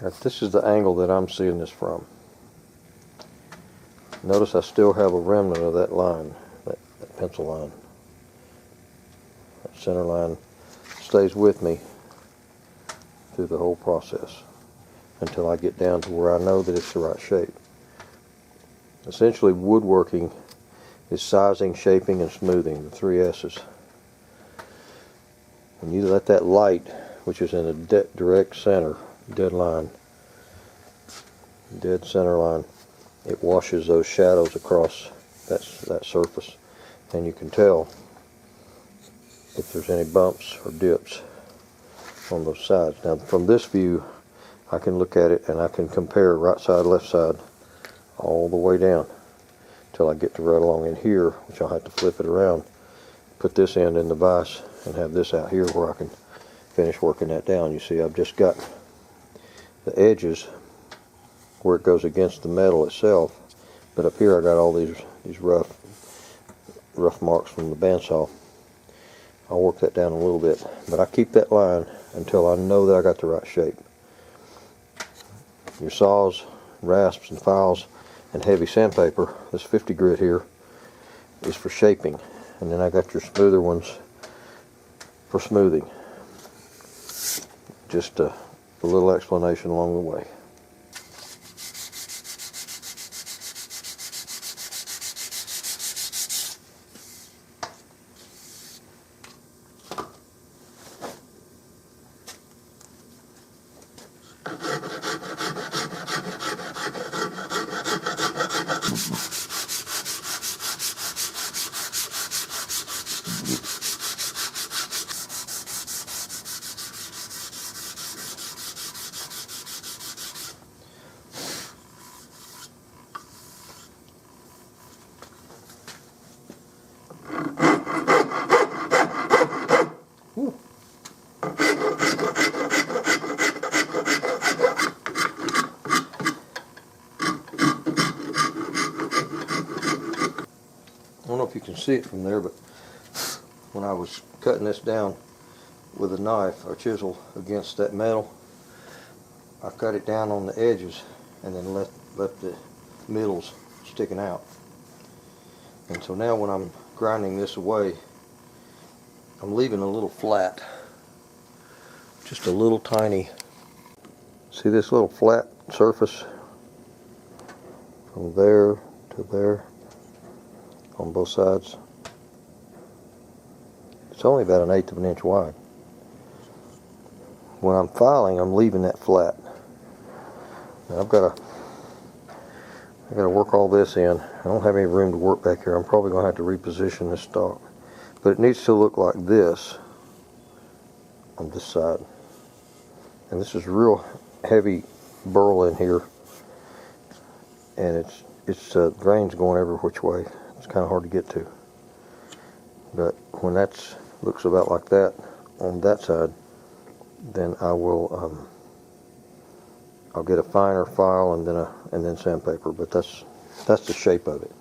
Now, this is the angle that I'm seeing this from. Notice I still have a remnant of that line, that pencil line. That center line stays with me through the whole process until I get down to where I know that it's the right shape. Essentially, woodworking is sizing, shaping, and smoothing, the 3 S's. When you let that light, which is in a direct center, dead center line, it washes those shadows across that surface, and you can tell if there's any bumps or dips on those sides. Now, from this view, I can look at it and I can compare right side, left side, all the way down till I get to right along in here, which I'll have to flip it around, put this end in the vise, and have this out here where I can finish working that down. You see, I've just got the edges where it goes against the metal itself, but up here I got all these rough marks from the bandsaw. I'll work that down a little bit, but I keep that line until I know that I got the right shape. Your saws, rasps, and files, and heavy sandpaper, this 50 grit here, is for shaping, and then I got your smoother ones for smoothing. Just a little explanation along the way. I don't know if you can see it from there, but when I was cutting this down with a knife or chisel against that metal, I cut it down on the edges and then left the middles sticking out. And so now when I'm grinding this away, I'm leaving a little flat, just a little tiny. See this little flat surface from there to there on both sides? It's only about 1/8 of an inch wide. When I'm filing, I'm leaving that flat. Now I gotta work all this in. I don't have any room to work back here. I'm probably gonna have to reposition this stock, but it needs to look like this on this side. And this is real heavy burl in here, and it's grains going every which way. It's kind of hard to get to. But when that looks about like that on that side, then I will I'll get a finer file and then sandpaper. But that's the shape of it.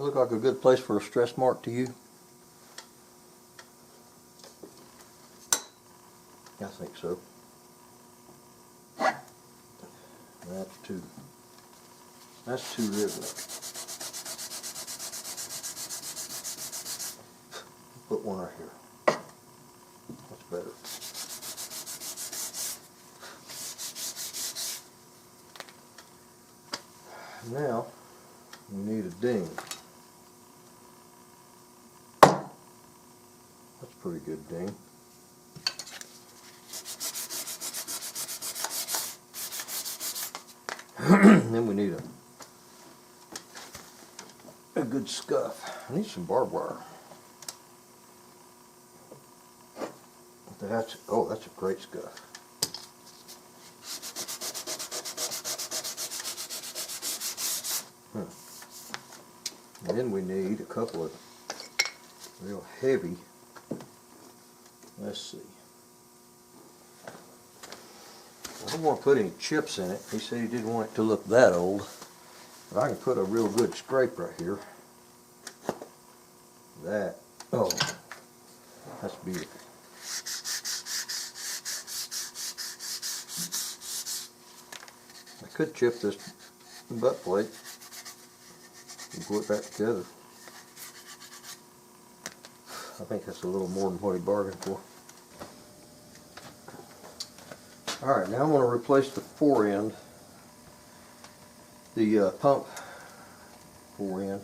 That look like a good place for a stress mark to you? I think so. That's too rhythmic. Put one right here. That's better. Now we need a ding. That's a pretty good ding. Then we need a good scuff. I need some barbed wire. That's a great scuff. And then we need a couple of real heavy. Let's see. I don't want to put any chips in it. He said he didn't want it to look that old. But I can put a real good scrape right here. That's beautiful. I could chip this butt plate and put it back together. I think that's a little more than what he bargained for. Alright, now I'm going to replace the fore end, the pump fore end,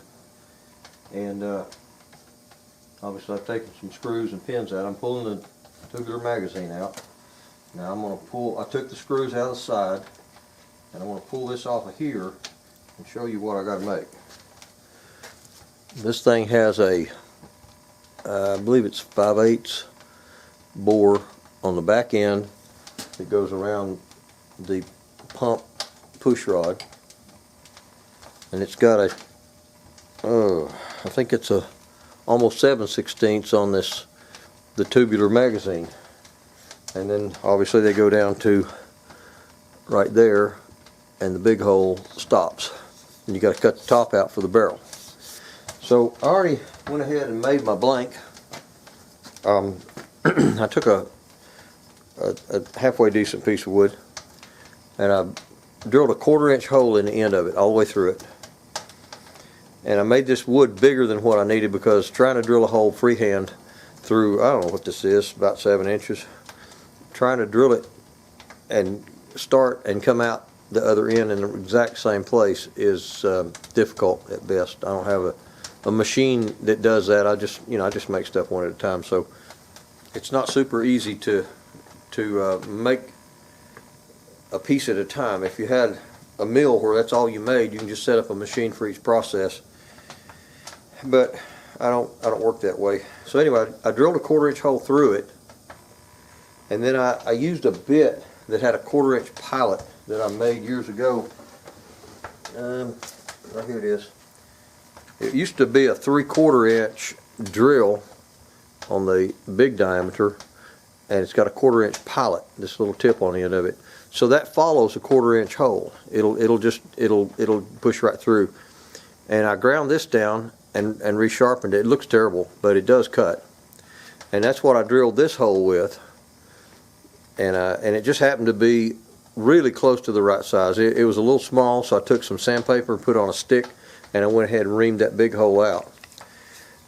and obviously I've taken some screws and pins out. I'm pulling the tubular magazine out. Now I'm going to pull, I took the screws out of the side, and I'm going to pull this off of here and show you what I got to make. This thing has a, I believe it's 5/8 bore on the back end that goes around the pump push rod, and it's got a, I think it's a almost 7/16 on this, the tubular magazine, and then obviously they go down to right there, and the big hole stops, and you got to cut the top out for the barrel. So I already went ahead and made my blank. I took a halfway decent piece of wood, and I drilled a 1/4 inch hole in the end of it all the way through it, and I made this wood bigger than what I needed because trying to drill a hole freehand through, I don't know what this is, about 7 inches, trying to drill it and start and come out the other end in the exact same place is difficult at best. I don't have a machine that does that. I just make stuff one at a time, so it's not super easy to make a piece at a time. If you had a mill where that's all you made, you can just set up a machine for each process. But I don't work that way. So anyway, I drilled a 1/4 inch hole through it, and then I used a bit that had a 1/4 inch pilot that I made years ago. Right here it is. It used to be a 3/4 inch drill on the big diameter, and it's got a 1/4 inch pilot, this little tip on the end of it. So that follows a 1/4 inch hole. It'll push right through. And I ground this down and resharpened it. It looks terrible, but it does cut. And that's what I drilled this hole with. And it just happened to be really close to the right size. It was a little small, so I took some sandpaper and put it on a stick, and I went ahead and reamed that big hole out.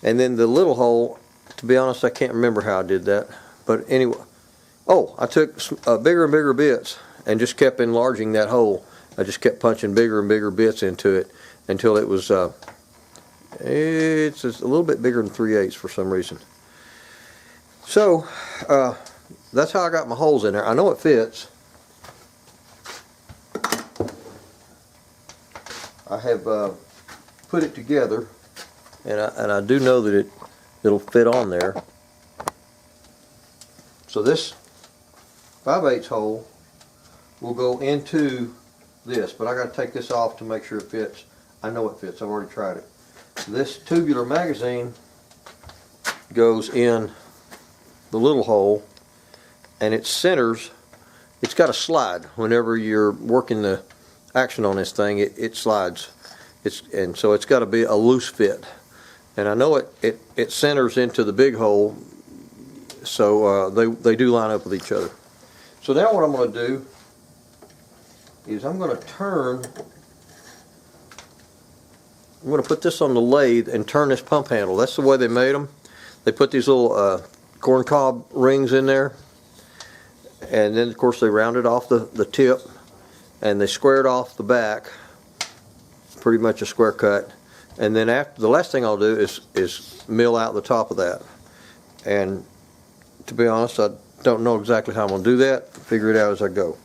And then the little hole, to be honest, I can't remember how I did that. But anyway, I took bigger and bigger bits and just kept enlarging that hole. I just kept punching bigger and bigger bits into it until it was, it's a little bit bigger than 3/8 for some reason. So, that's how I got my holes in there. I know it fits. I have put it together, and I do know that it'll fit on there. So this 5/8 hole will go into this, but I got to take this off to make sure it fits. I know it fits. I've already tried it. This tubular magazine goes in the little hole, and it centers. It's got a slide. Whenever you're working the action on this thing, it slides, And so it's got to be a loose fit. And I know it centers into the big hole, so they do line up with each other. So now what I'm going to do is I'm going to put this on the lathe and turn this pump handle. That's the way they made them. They put these little corn cob rings in there, and then of course they rounded off the tip, and they squared off the back, pretty much a square cut. And then after, the last thing I'll do is mill out the top of that. And to be honest, I don't know exactly how I'm going to do that. Figure it out as I go.